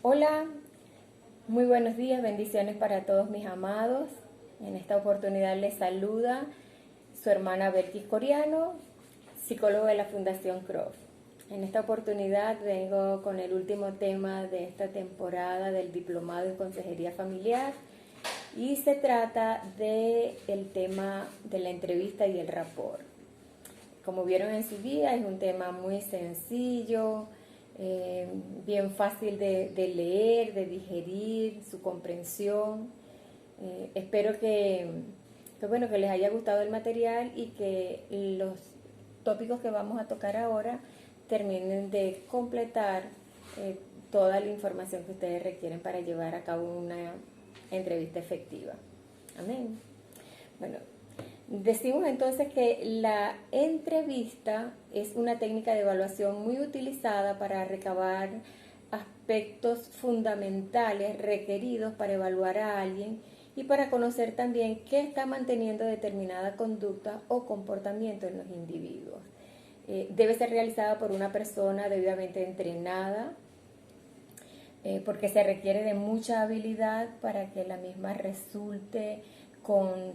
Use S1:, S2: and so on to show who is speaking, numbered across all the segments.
S1: Hola, muy buenos días, bendiciones para todos mis amados. En esta oportunidad les saluda su hermana Belkis Coriano, psicóloga de la Fundación Croft. En esta oportunidad vengo con el último tema de esta temporada del Diplomado en Consejería Familiar y se trata del tema de la entrevista y el rapport. Como vieron en su día, es un tema muy sencillo, bien fácil de leer, de digerir, su comprensión. Espero que les haya gustado el material y que los tópicos que vamos a tocar ahora terminen de completar toda la información que ustedes requieren para llevar a cabo una entrevista efectiva. Amén. Bueno, decimos entonces que la entrevista es una técnica de evaluación muy utilizada para recabar aspectos fundamentales requeridos para evaluar a alguien y para conocer también qué está manteniendo determinada conducta o comportamiento en los individuos. Debe ser realizada por una persona debidamente entrenada, porque se requiere de mucha habilidad para que la misma resulte con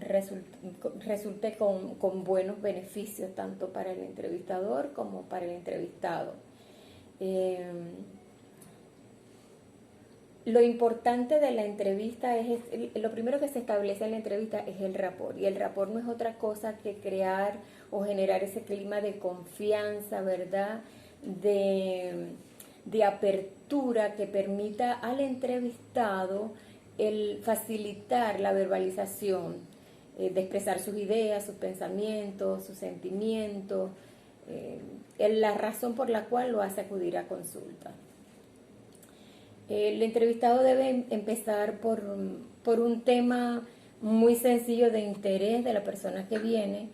S1: buenos beneficios tanto para el entrevistador como para el entrevistado. Lo importante de la entrevista lo primero que se establece en la entrevista es el rapport, y el rapport no es otra cosa que crear o generar ese clima de confianza, ¿verdad? De apertura que permita al entrevistado el facilitar la verbalización, de expresar sus ideas, sus pensamientos, sus sentimientos, la razón por la cual lo hace acudir a consulta. El entrevistado debe empezar por un tema muy sencillo de interés de la persona que viene,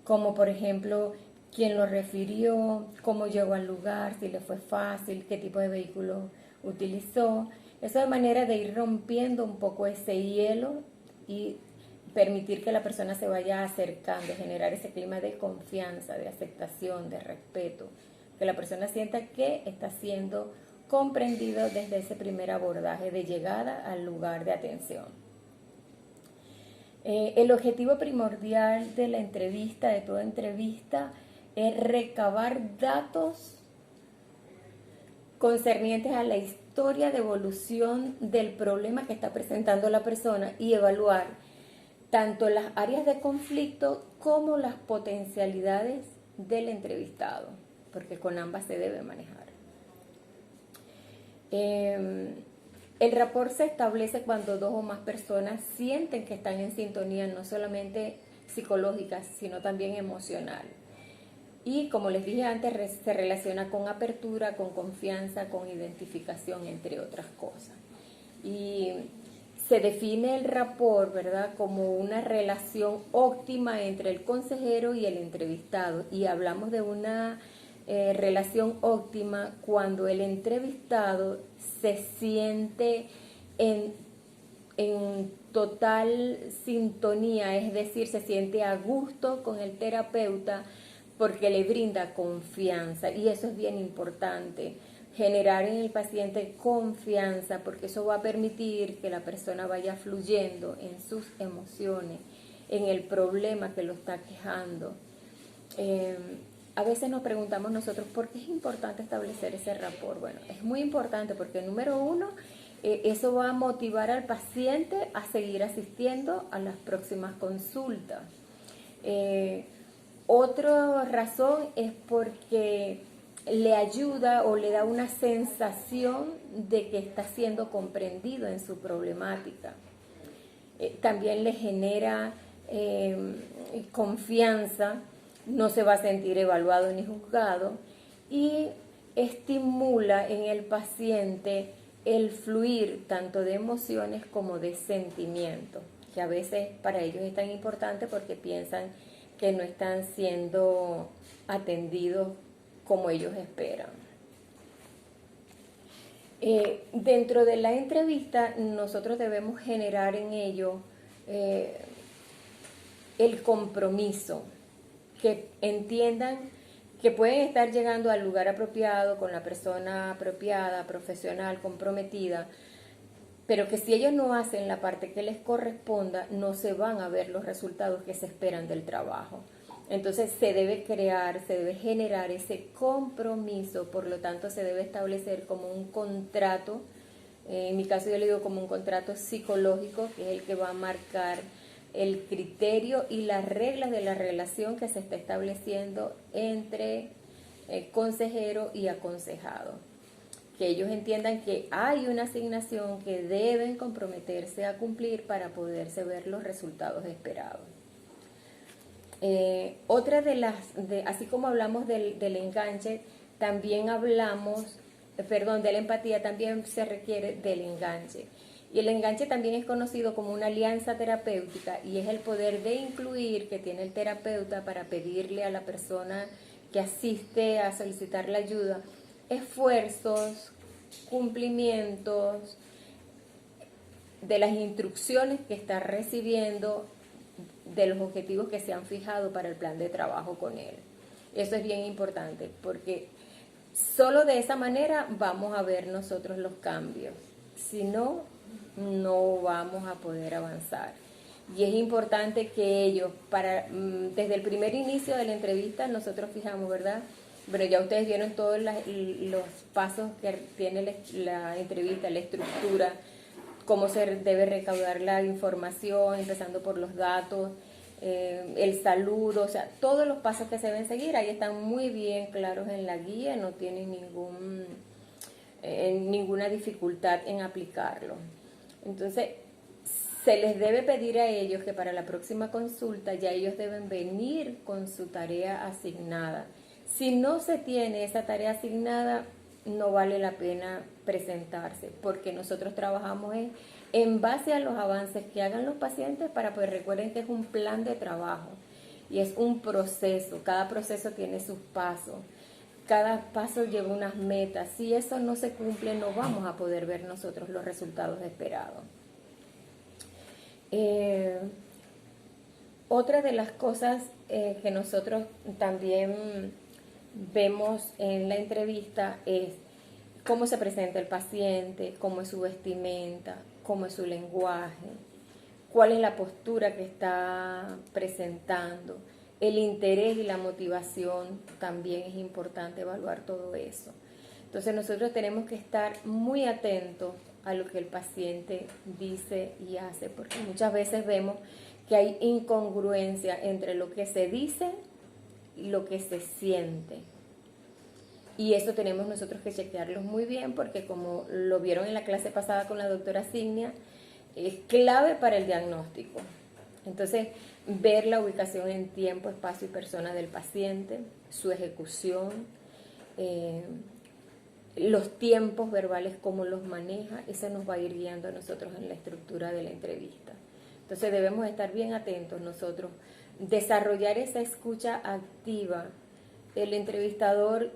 S1: como por ejemplo quién lo refirió, cómo llegó al lugar, si le fue fácil, qué tipo de vehículo utilizó. Eso de manera de ir rompiendo un poco ese hielo y permitir que la persona se vaya acercando, generar ese clima de confianza, de aceptación, de respeto, que la persona sienta que está siendo comprendido desde ese primer abordaje de llegada al lugar de atención. El objetivo primordial de la entrevista, de toda entrevista, es recabar datos concernientes a la historia de evolución del problema que está presentando la persona y evaluar tanto las áreas de conflicto como las potencialidades del entrevistado, porque con ambas se debe manejar. El rapport se establece cuando dos o más personas sienten que están en sintonía, no solamente psicológica, sino también emocional. Y como les dije antes, se relaciona con apertura, con confianza, con identificación, entre otras cosas. Y se define el rapport, ¿verdad?, como una relación óptima entre el consejero y el entrevistado. Y hablamos de una relación óptima cuando el entrevistado se siente en total sintonía, es decir, se siente a gusto con el terapeuta porque le brinda confianza, y eso es bien importante, generar en el paciente confianza, porque eso va a permitir que la persona vaya fluyendo en sus emociones, en el problema que lo está quejando. A veces nos preguntamos nosotros por qué es importante establecer ese rapport. Bueno, es muy importante porque número uno, eso va a motivar al paciente a seguir asistiendo a las próximas consultas. Otra razón es porque le ayuda o le da una sensación de que está siendo comprendido en su problemática. También le genera confianza, no se va a sentir evaluado ni juzgado, y estimula en el paciente el fluir tanto de emociones como de sentimientos, que a veces para ellos es tan importante porque piensan que no están siendo atendidos como ellos esperan. Dentro de la entrevista nosotros debemos generar en ello el compromiso, que entiendan que pueden estar llegando al lugar apropiado, con la persona apropiada, profesional, comprometida, pero que si ellos no hacen la parte que les corresponda, no se van a ver los resultados que se esperan del trabajo. Entonces se debe crear, se debe generar ese compromiso, por lo tanto se debe establecer como un contrato, en mi caso yo le digo como un contrato psicológico, que es el que va a marcar el criterio y las reglas de la relación que se está estableciendo entre consejero y aconsejado. Que ellos entiendan que hay una asignación que deben comprometerse a cumplir para poderse ver los resultados esperados. Otra de las, así como hablamos del enganche, también hablamos, de la empatía, también se requiere del enganche. Y el enganche también es conocido como una alianza terapéutica y es el poder de incluir que tiene el terapeuta para pedirle a la persona que asiste a solicitar la ayuda esfuerzos, cumplimientos de las instrucciones que está recibiendo, de los objetivos que se han fijado para el plan de trabajo con él. Eso es bien importante porque solo de esa manera vamos a ver nosotros los cambios. Si no, no vamos a poder avanzar. Y es importante que ellos, desde el primer inicio de la entrevista, nosotros fijamos, ¿verdad? Bueno, ya ustedes vieron todos los pasos que tiene la entrevista, la estructura, cómo se debe recaudar la información, empezando por los datos, el saludo, o sea, todos los pasos que se deben seguir, ahí están muy bien claros en la guía, no tienen ninguna dificultad en aplicarlo. Entonces, se les debe pedir a ellos que para la próxima consulta ya ellos deben venir con su tarea asignada. Si no se tiene esa tarea asignada, no vale la pena presentarse, porque nosotros trabajamos en base a los avances que hagan los pacientes para, pues recuerden que es un plan de trabajo y es un proceso, cada proceso tiene sus pasos, cada paso lleva unas metas. Si eso no se cumple, no vamos a poder ver nosotros los resultados esperados. Otra de las cosas que nosotros también vemos en la entrevista es cómo se presenta el paciente, cómo es su vestimenta, cómo es su lenguaje, cuál es la postura que está presentando, el interés y la motivación, también es importante evaluar todo eso. Entonces nosotros tenemos que estar muy atentos a lo que el paciente dice y hace, porque muchas veces vemos que hay incongruencia entre lo que se dice y lo que se siente. Y eso tenemos nosotros que chequearlo muy bien, porque como lo vieron en la clase pasada con la doctora Signia, es clave para el diagnóstico. Entonces, ver la ubicación en tiempo, espacio y persona del paciente, su ejecución, los tiempos verbales, cómo los maneja, eso nos va a ir guiando a nosotros en la estructura de la entrevista. Entonces debemos estar bien atentos nosotros, desarrollar esa escucha activa. El entrevistador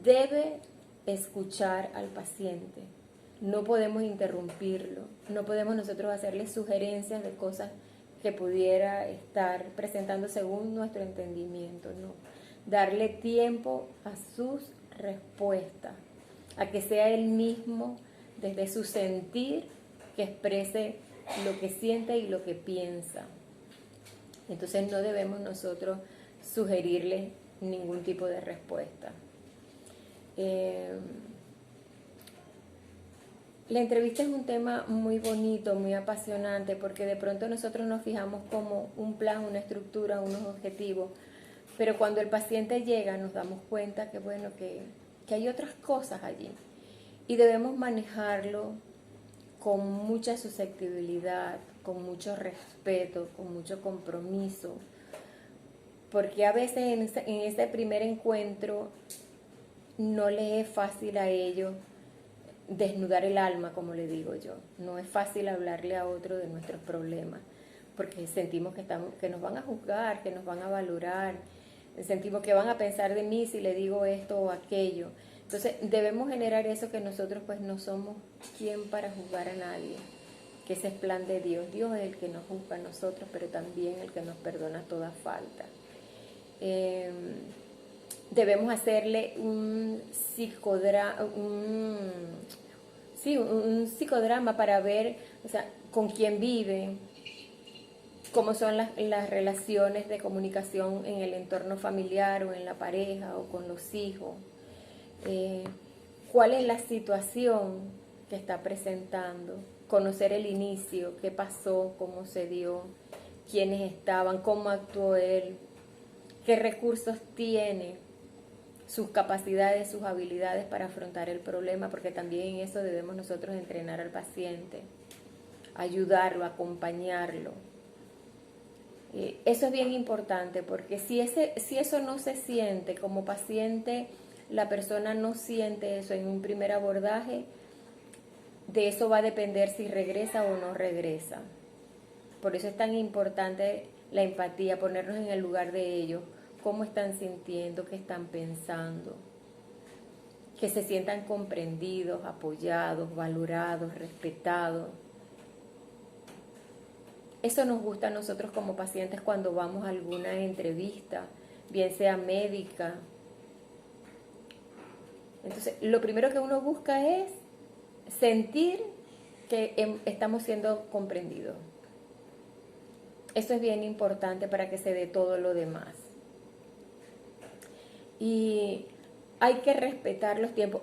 S1: debe escuchar al paciente, no podemos interrumpirlo, no podemos nosotros hacerle sugerencias de cosas que pudiera estar presentando según nuestro entendimiento, no. Darle tiempo a sus respuestas, a que sea él mismo desde su sentir que exprese lo que siente y lo que piensa. Entonces no debemos nosotros sugerirle ningún tipo de respuesta. La entrevista es un tema muy bonito, muy apasionante, porque de pronto nosotros nos fijamos como un plan, una estructura, unos objetivos, pero cuando el paciente llega nos damos cuenta que, bueno, que hay otras cosas allí y debemos manejarlo con mucha susceptibilidad, con mucho respeto, con mucho compromiso, porque a veces en ese primer encuentro no le es fácil a ellos desnudar el alma, como le digo yo. No es fácil hablarle a otro de nuestros problemas, porque sentimos que nos van a juzgar, que nos van a valorar, sentimos que van a pensar de mí si le digo esto o aquello. Entonces debemos generar eso, que nosotros pues no somos quien para juzgar a nadie, que ese es plan de Dios. Dios es el que nos juzga a nosotros, pero también el que nos perdona toda falta. debemos hacerle un psicodrama para ver, o sea, con quién vive, cómo son las relaciones de comunicación en el entorno familiar o en la pareja o con los hijos, cuál es la situación que está presentando, conocer el inicio, qué pasó, cómo se dio, quiénes estaban, cómo actuó él, qué recursos tiene, sus capacidades, sus habilidades para afrontar el problema, porque también en eso debemos nosotros entrenar al paciente, ayudarlo, acompañarlo. Eso es bien importante, porque si eso no se siente como paciente, la persona no siente eso en un primer abordaje, de eso va a depender si regresa o no regresa. Por eso es tan importante la empatía, ponernos en el lugar de ellos, cómo están sintiendo, qué están pensando, que se sientan comprendidos, apoyados, valorados, respetados. Eso nos gusta a nosotros como pacientes cuando vamos a alguna entrevista, bien sea médica. Entonces, lo primero que uno busca es sentir que estamos siendo comprendidos. Eso es bien importante para que se dé todo lo demás. Y hay que respetar los tiempos.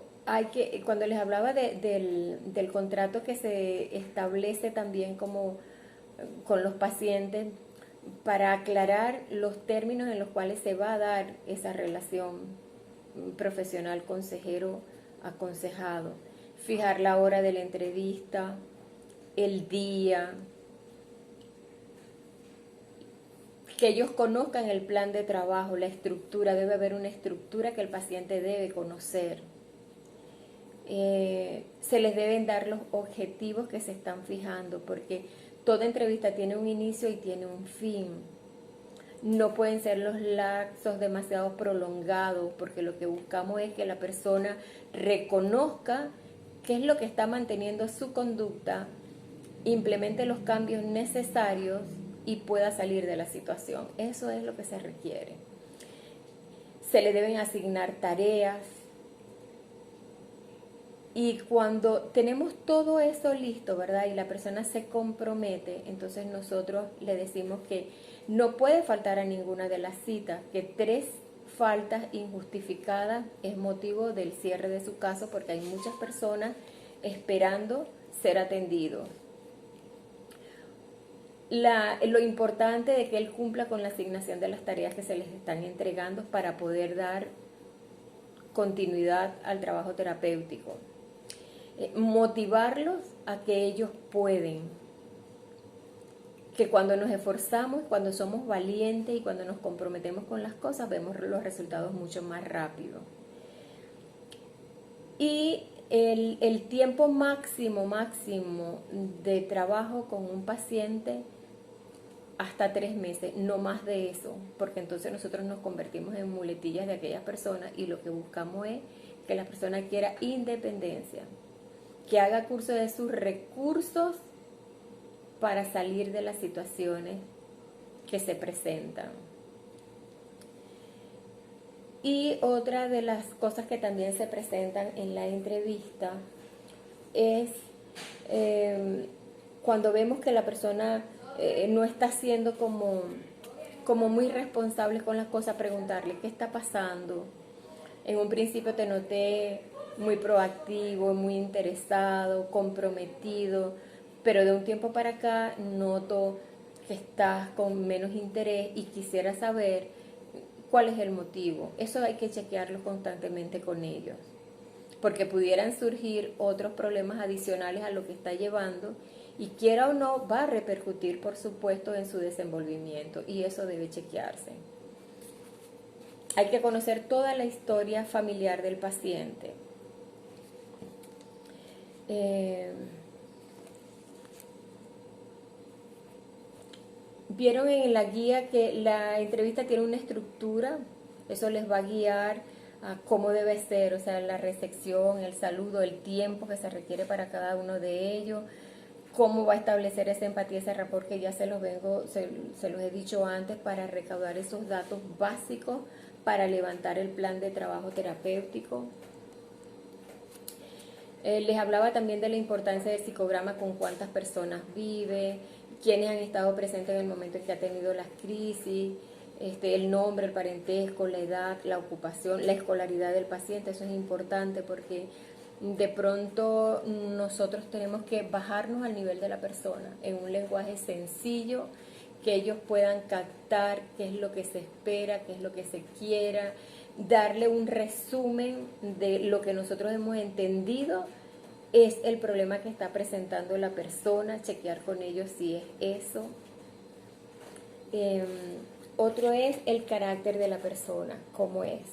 S1: Cuando les hablaba del contrato que se establece también como con los pacientes, para aclarar los términos en los cuales se va a dar esa relación profesional consejero-aconsejado. Fijar la hora de la entrevista, el día, que ellos conozcan el plan de trabajo, la estructura. Debe haber una estructura que el paciente debe conocer. Se les deben dar los objetivos que se están fijando, porque toda entrevista tiene un inicio y tiene un fin. No pueden ser los lapsos demasiado prolongados, porque lo que buscamos es que la persona reconozca qué es lo que está manteniendo su conducta, implemente los cambios necesarios y pueda salir de la situación. Eso es lo que se requiere. Se le deben asignar tareas. Y cuando tenemos todo eso listo, ¿verdad? Y la persona se compromete, entonces nosotros le decimos que no puede faltar a ninguna de las citas, que 3 faltas injustificadas es motivo del cierre de su caso, porque hay muchas personas esperando ser atendidos. Lo importante de que él cumpla con la asignación de las tareas que se les están entregando para poder dar continuidad al trabajo terapéutico. Motivarlos a que ellos pueden, que cuando nos esforzamos, cuando somos valientes y cuando nos comprometemos con las cosas, vemos los resultados mucho más rápido. Y el tiempo máximo de trabajo con un paciente, hasta 3 meses, no más de eso, porque entonces nosotros nos convertimos en muletillas de aquellas personas y lo que buscamos es que la persona quiera independencia, que haga curso de sus recursos para salir de las situaciones que se presentan. Y otra de las cosas que también se presentan en la entrevista es cuando vemos que la persona no está siendo como muy responsable con las cosas, preguntarle qué está pasando. En un principio te noté muy proactivo, muy interesado, comprometido, pero de un tiempo para acá noto que estás con menos interés y quisiera saber cuál es el motivo. Eso hay que chequearlo constantemente con ellos, porque pudieran surgir otros problemas adicionales a lo que está llevando y quiera o no va a repercutir, por supuesto, en su desenvolvimiento, y eso debe chequearse. Hay que conocer toda la historia familiar del paciente. Vieron en la guía que la entrevista tiene una estructura, eso les va a guiar a cómo debe ser, o sea, la recepción, el saludo, el tiempo que se requiere para cada uno de ellos, cómo va a establecer esa empatía, ese rapport que ya se los he dicho antes, para recaudar esos datos básicos para levantar el plan de trabajo terapéutico. Les hablaba también de la importancia del psicograma, con cuántas personas vive, quiénes han estado presentes en el momento en que ha tenido las crisis, el nombre, el parentesco, la edad, la ocupación, la escolaridad del paciente. Eso es importante porque de pronto nosotros tenemos que bajarnos al nivel de la persona en un lenguaje sencillo, que ellos puedan captar qué es lo que se espera, qué es lo que se quiera, darle un resumen de lo que nosotros hemos entendido es el problema que está presentando la persona, chequear con ellos si es eso. Otro es el carácter de la persona, cómo es.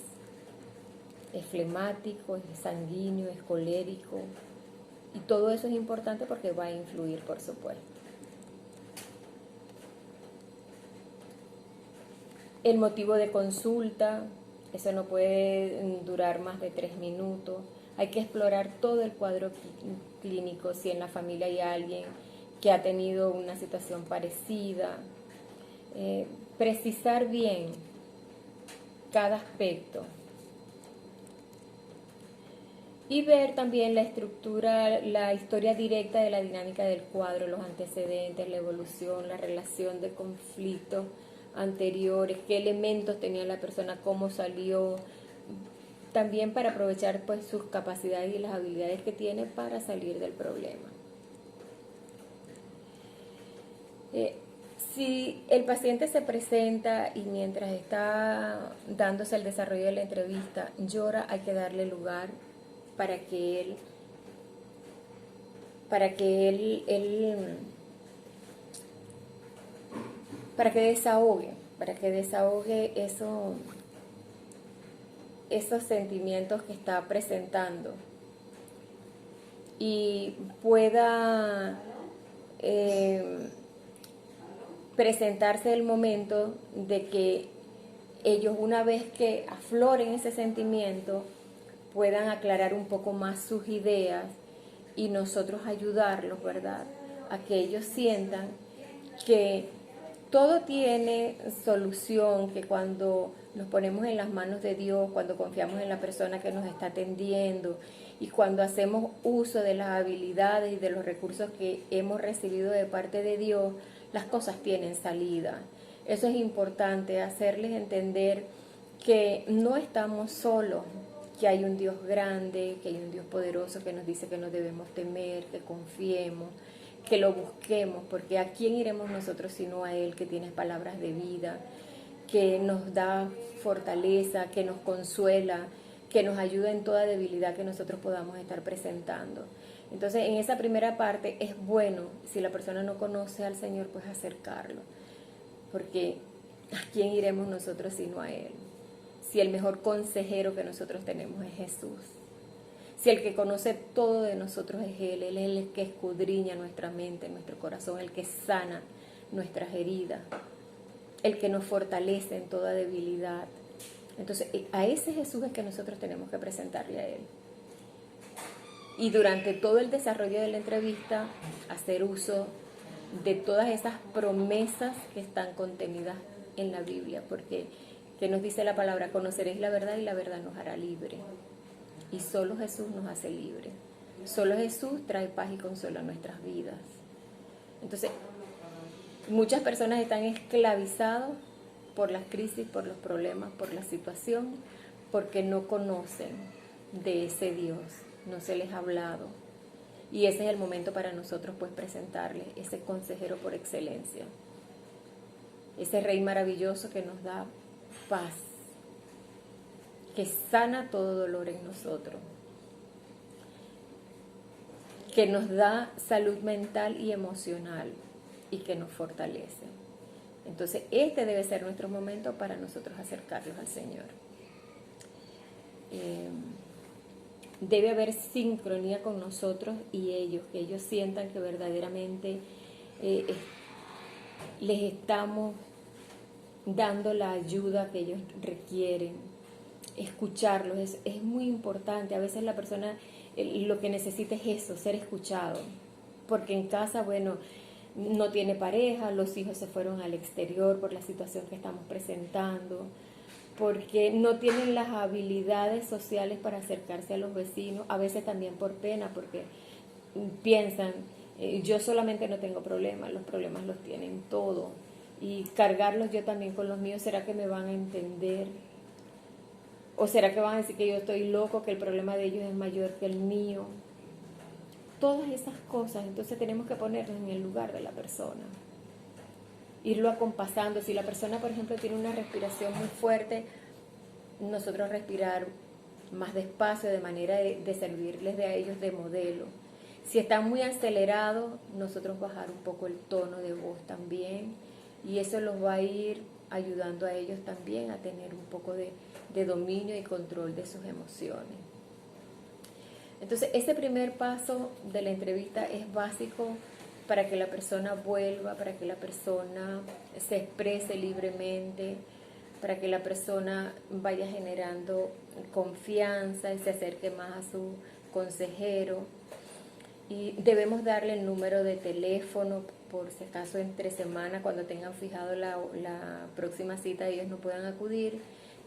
S1: Es flemático, es sanguíneo, es colérico. Y todo eso es importante porque va a influir, por supuesto. El motivo de consulta, eso no puede durar más de 3 minutos. Hay que explorar todo el cuadro clínico, si en la familia hay alguien que ha tenido una situación parecida. Precisar bien cada aspecto. Y ver también la estructura, la historia directa de la dinámica del cuadro, los antecedentes, la evolución, la relación de conflictos anteriores, qué elementos tenía la persona, cómo salió, también para aprovechar pues sus capacidades y las habilidades que tiene para salir del problema. Si el paciente se presenta y mientras está dándose el desarrollo de la entrevista llora, hay que darle lugar para que desahogue esos sentimientos que está presentando y pueda presentarse el momento de que ellos, una vez que afloren ese sentimiento, puedan aclarar un poco más sus ideas y nosotros ayudarlos, ¿verdad?, a que ellos sientan que todo tiene solución, que cuando nos ponemos en las manos de Dios, cuando confiamos en la persona que nos está atendiendo y cuando hacemos uso de las habilidades y de los recursos que hemos recibido de parte de Dios, las cosas tienen salida. Eso es importante, hacerles entender que no estamos solos, que hay un Dios grande, que hay un Dios poderoso que nos dice que no debemos temer, que confiemos, que lo busquemos, porque ¿a quién iremos nosotros sino a Él, que tiene palabras de vida, que nos da fortaleza, que nos consuela, que nos ayuda en toda debilidad que nosotros podamos estar presentando? Entonces, en esa primera parte es bueno, si la persona no conoce al Señor, pues acercarlo, porque ¿a quién iremos nosotros sino a Él? Si el mejor consejero que nosotros tenemos es Jesús, si el que conoce todo de nosotros es Él es el que escudriña nuestra mente, nuestro corazón, el que sana nuestras heridas, el que nos fortalece en toda debilidad. Entonces, a ese Jesús es que nosotros tenemos que presentarle a Él. Y durante todo el desarrollo de la entrevista, hacer uso de todas esas promesas que están contenidas en la Biblia, porque que nos dice la palabra: conoceréis la verdad y la verdad nos hará libre. Y solo Jesús nos hace libre. Solo Jesús trae paz y consuelo a nuestras vidas. Entonces, muchas personas están esclavizadas por las crisis, por los problemas, por la situación, porque no conocen de ese Dios, no se les ha hablado. Y ese es el momento para nosotros pues presentarles ese consejero por excelencia, ese Rey maravilloso que nos da paz, que sana todo dolor en nosotros, que nos da salud mental y emocional y que nos fortalece. Entonces, este debe ser nuestro momento para nosotros acercarnos al Señor. Debe haber sincronía con nosotros y ellos, que ellos sientan que verdaderamente les estamos dando la ayuda que ellos requieren. Escucharlos es muy importante. A veces la persona lo que necesita es eso, ser escuchado, porque en casa, bueno, no tiene pareja, los hijos se fueron al exterior por la situación que estamos presentando, porque no tienen las habilidades sociales para acercarse a los vecinos, a veces también por pena, porque piensan, yo solamente no tengo problemas, los problemas los tienen todos, y cargarlos yo también con los míos, ¿será que me van a entender? ¿O será que van a decir que yo estoy loco, que el problema de ellos es mayor que el mío? Todas esas cosas, entonces tenemos que ponernos en el lugar de la persona, irlo acompasando. Si la persona, por ejemplo, tiene una respiración muy fuerte, nosotros respirar más despacio, de manera de servirles a ellos de modelo. Si están muy acelerados, nosotros bajar un poco el tono de voz también, y eso los va a ir ayudando a ellos también a tener un poco de dominio y control de sus emociones. Entonces, ese primer paso de la entrevista es básico para que la persona vuelva, para que la persona se exprese libremente, para que la persona vaya generando confianza y se acerque más a su consejero. Y debemos darle el número de teléfono por si acaso entre semana, cuando tengan fijado la próxima cita, ellos no puedan acudir,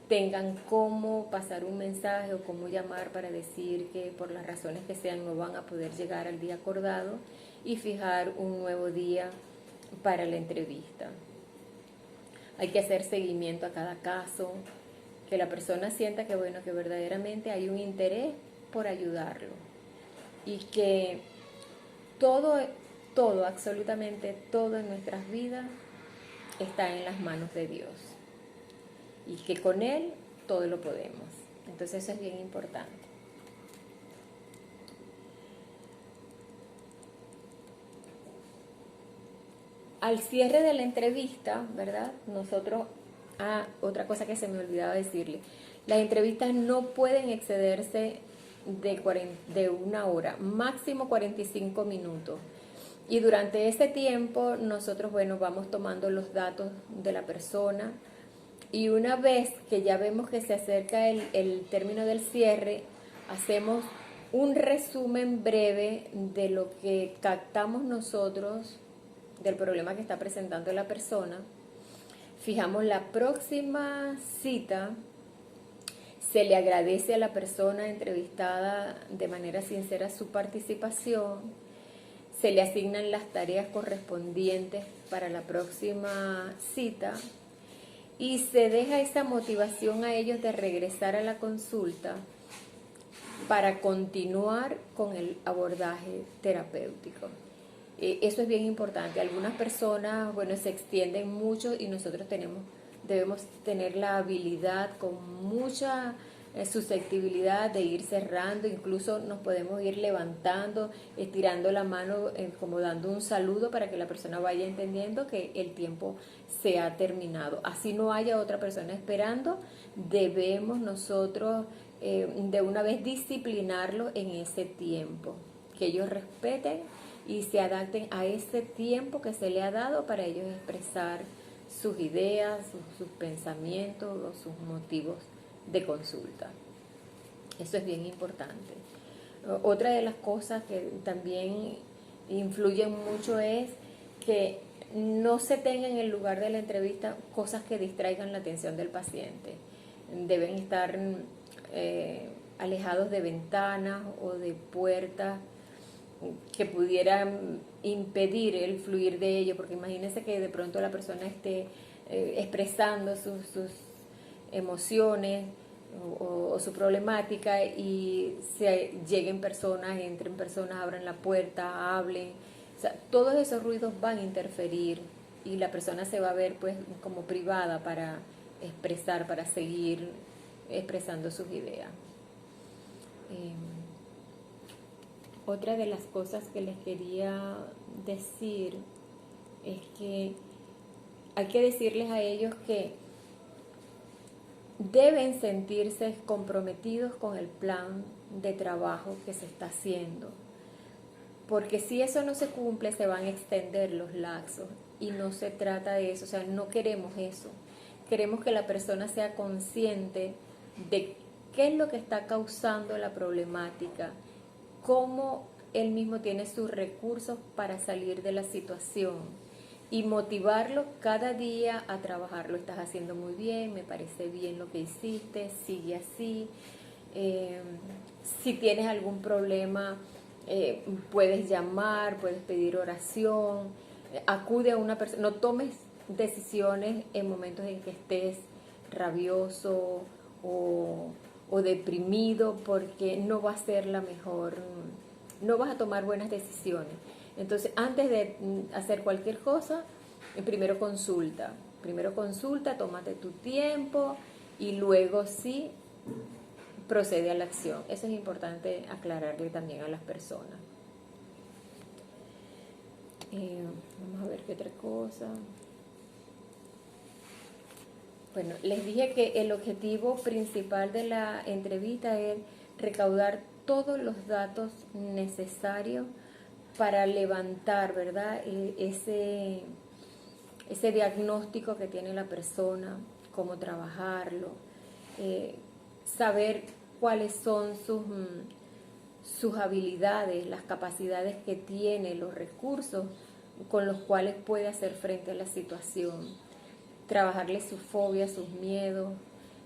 S1: tengan cómo pasar un mensaje o cómo llamar para decir que por las razones que sean no van a poder llegar al día acordado, y fijar un nuevo día para la entrevista. Hay que hacer seguimiento a cada caso, que la persona sienta que, bueno, que verdaderamente hay un interés por ayudarlo, y que todo, absolutamente todo en nuestras vidas está en las manos de Dios, y que con Él todo lo podemos. Entonces eso es bien importante. Al cierre de la entrevista, ¿verdad? Nosotros, otra cosa que se me olvidaba decirle, las entrevistas no pueden excederse de 1 hora, máximo 45 minutos. Y durante ese tiempo nosotros, bueno, vamos tomando los datos de la persona, y una vez que ya vemos que se acerca el término del cierre, hacemos un resumen breve de lo que captamos nosotros del problema que está presentando la persona. Fijamos la próxima cita, se le agradece a la persona entrevistada de manera sincera su participación, se le asignan las tareas correspondientes para la próxima cita, y se deja esa motivación a ellos de regresar a la consulta para continuar con el abordaje terapéutico. Eso es bien importante. Algunas personas, bueno, se extienden mucho, y nosotros debemos tener la habilidad, con mucha susceptibilidad, de ir cerrando. Incluso nos podemos ir levantando, estirando la mano, como dando un saludo, para que la persona vaya entendiendo que el tiempo se ha terminado. Así no haya otra persona esperando, debemos nosotros de una vez disciplinarlo en ese tiempo, que ellos respeten y se adapten a ese tiempo que se le ha dado para ellos expresar sus ideas, sus pensamientos o sus motivos de consulta. Eso es bien importante. Otra de las cosas que también influyen mucho es que no se tenga en el lugar de la entrevista cosas que distraigan la atención del paciente. Deben estar alejados de ventanas o de puertas que pudieran impedir el fluir de ello, porque imagínense que de pronto la persona esté expresando sus emociones o su problemática, y lleguen personas, entren personas, abran la puerta, hablen. O sea, todos esos ruidos van a interferir, y la persona se va a ver pues como privada para expresar, para seguir expresando sus ideas. Otra de las cosas que les quería decir es que hay que decirles a ellos que deben sentirse comprometidos con el plan de trabajo que se está haciendo, porque si eso no se cumple, se van a extender los lapsos, y no se trata de eso. O sea, no queremos eso. Queremos que la persona sea consciente de qué es lo que está causando la problemática, cómo él mismo tiene sus recursos para salir de la situación, y motivarlo cada día a trabajar. Lo estás haciendo muy bien, me parece bien lo que hiciste, sigue así. Si tienes algún problema, puedes llamar, puedes pedir oración, acude a una persona, no tomes decisiones en momentos en que estés rabioso o deprimido, porque no va a ser la mejor, no vas a tomar buenas decisiones. Entonces, antes de hacer cualquier cosa, primero consulta, tómate tu tiempo y luego sí procede a la acción. Eso es importante aclararle también a las personas. Vamos a ver qué otra cosa. Bueno, les dije que el objetivo principal de la entrevista es recaudar todos los datos necesarios para levantar, ¿verdad?, ese diagnóstico que tiene la persona, cómo trabajarlo, saber cuáles son sus habilidades, las capacidades que tiene, los recursos con los cuales puede hacer frente a la situación, trabajarle sus fobias, sus miedos,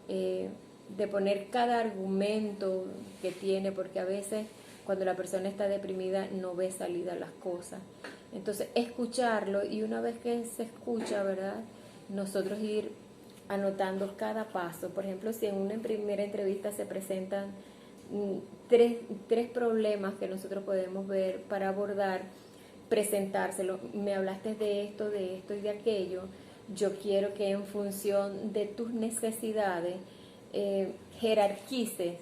S1: de poner cada argumento que tiene, porque a veces cuando la persona está deprimida no ve salida a las cosas. Entonces, escucharlo, y una vez que se escucha, ¿verdad?, nosotros ir anotando cada paso. Por ejemplo, si en una primera entrevista se presentan tres problemas que nosotros podemos ver para abordar, presentárselo. Me hablaste de esto y de aquello. Yo quiero que en función de tus necesidades jerarquices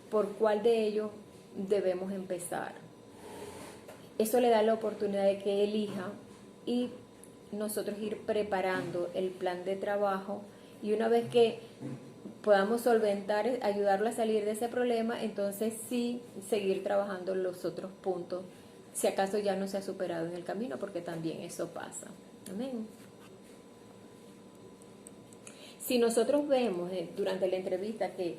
S1: por cuál de ellos debemos empezar. Eso le da la oportunidad de que elija y nosotros ir preparando el plan de trabajo, y una vez que podamos solventar, ayudarlo a salir de ese problema, entonces sí seguir trabajando los otros puntos, si acaso ya no se ha superado en el camino, porque también eso pasa. Amén. Si nosotros vemos durante la entrevista que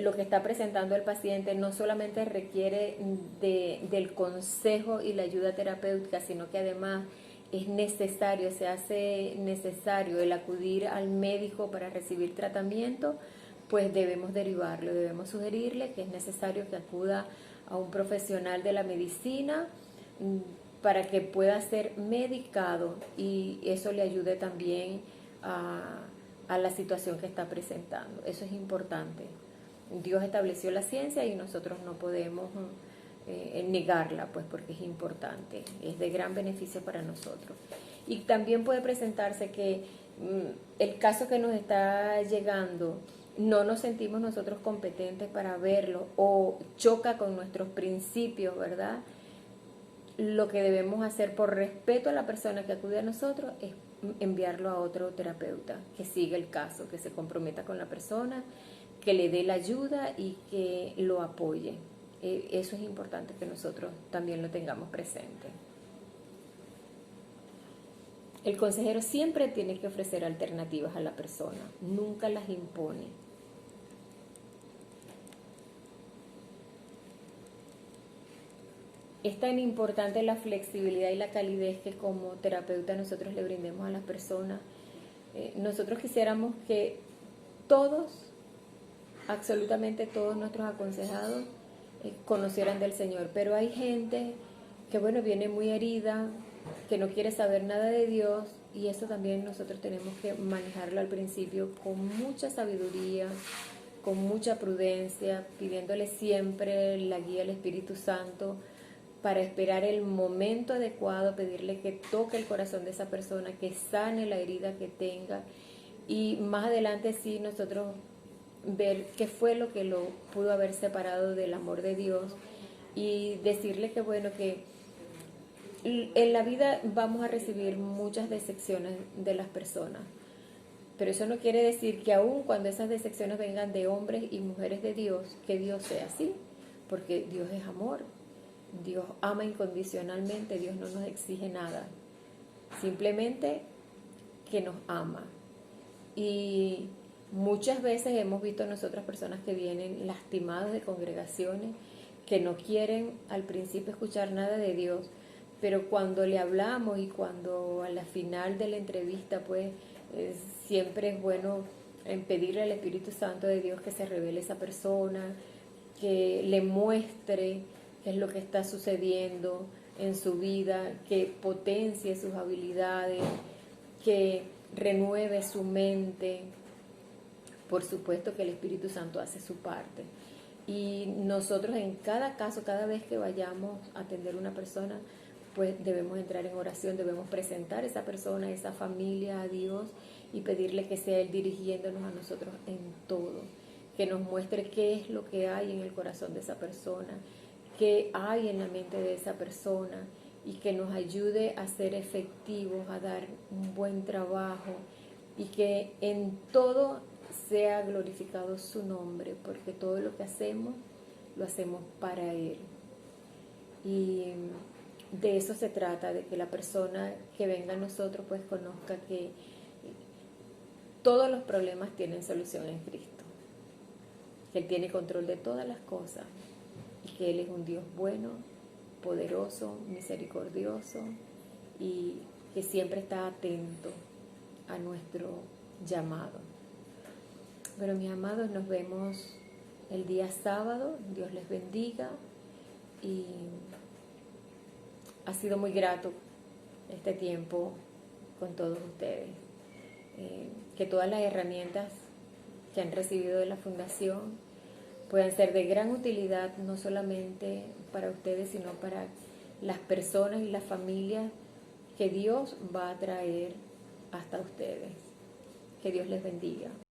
S1: lo que está presentando el paciente no solamente requiere del consejo y la ayuda terapéutica, sino que además es necesario, se hace necesario el acudir al médico para recibir tratamiento, pues debemos derivarlo, debemos sugerirle que es necesario que acuda a un profesional de la medicina para que pueda ser medicado, y eso le ayude también a la situación que está presentando. Eso es importante. Dios estableció la ciencia y nosotros no podemos negarla, pues, porque es importante, es de gran beneficio para nosotros. Y también puede presentarse que el caso que nos está llegando no nos sentimos nosotros competentes para verlo o choca con nuestros principios, ¿verdad? Lo que debemos hacer por respeto a la persona que acude a nosotros es enviarlo a otro terapeuta que siga el caso, que se comprometa con la persona, que le dé la ayuda y que lo apoye. Eso es importante que nosotros también lo tengamos presente. El consejero siempre tiene que ofrecer alternativas a la persona, nunca las impone. Es tan importante la flexibilidad y la calidez que como terapeuta nosotros le brindemos a las personas. Nosotros quisiéramos que todos, absolutamente todos nuestros aconsejados conocieran del Señor, pero hay gente que, bueno, viene muy herida, que no quiere saber nada de Dios, y eso también nosotros tenemos que manejarlo al principio con mucha sabiduría, con mucha prudencia, pidiéndole siempre la guía del Espíritu Santo para esperar el momento adecuado, pedirle que toque el corazón de esa persona, que sane la herida que tenga, y más adelante sí nosotros ver qué fue lo que lo pudo haber separado del amor de Dios, y decirle que, bueno, que en la vida vamos a recibir muchas decepciones de las personas, pero eso no quiere decir que aun cuando esas decepciones vengan de hombres y mujeres de Dios, que Dios sea así, porque Dios es amor, Dios ama incondicionalmente, Dios no nos exige nada, simplemente que nos ama. Y muchas veces hemos visto nosotras personas que vienen lastimadas de congregaciones, que no quieren al principio escuchar nada de Dios, pero cuando le hablamos y cuando a la final de la entrevista, pues siempre es bueno pedirle al Espíritu Santo de Dios que se revele a esa persona, que le muestre qué es lo que está sucediendo en su vida, que potencie sus habilidades, que renueve su mente. Por supuesto que el Espíritu Santo hace su parte. Y nosotros en cada caso, cada vez que vayamos a atender a una persona, pues debemos entrar en oración, debemos presentar a esa persona, a esa familia a Dios y pedirle que sea Él dirigiéndonos a nosotros en todo, que nos muestre qué es lo que hay en el corazón de esa persona, qué hay en la mente de esa persona y que nos ayude a ser efectivos, a dar un buen trabajo y que en todo sea glorificado su nombre, porque todo lo que hacemos, lo hacemos para Él. Y de eso se trata, de que la persona que venga a nosotros pues conozca que todos los problemas tienen solución en Cristo, que Él tiene control de todas las cosas y que Él es un Dios bueno, poderoso, misericordioso y que siempre está atento a nuestro llamado. Bueno, mis amados, nos vemos el día sábado. Dios les bendiga y ha sido muy grato este tiempo con todos ustedes. Que todas las herramientas que han recibido de la Fundación puedan ser de gran utilidad, no solamente para ustedes, sino para las personas y las familias que Dios va a traer hasta ustedes. Que Dios les bendiga.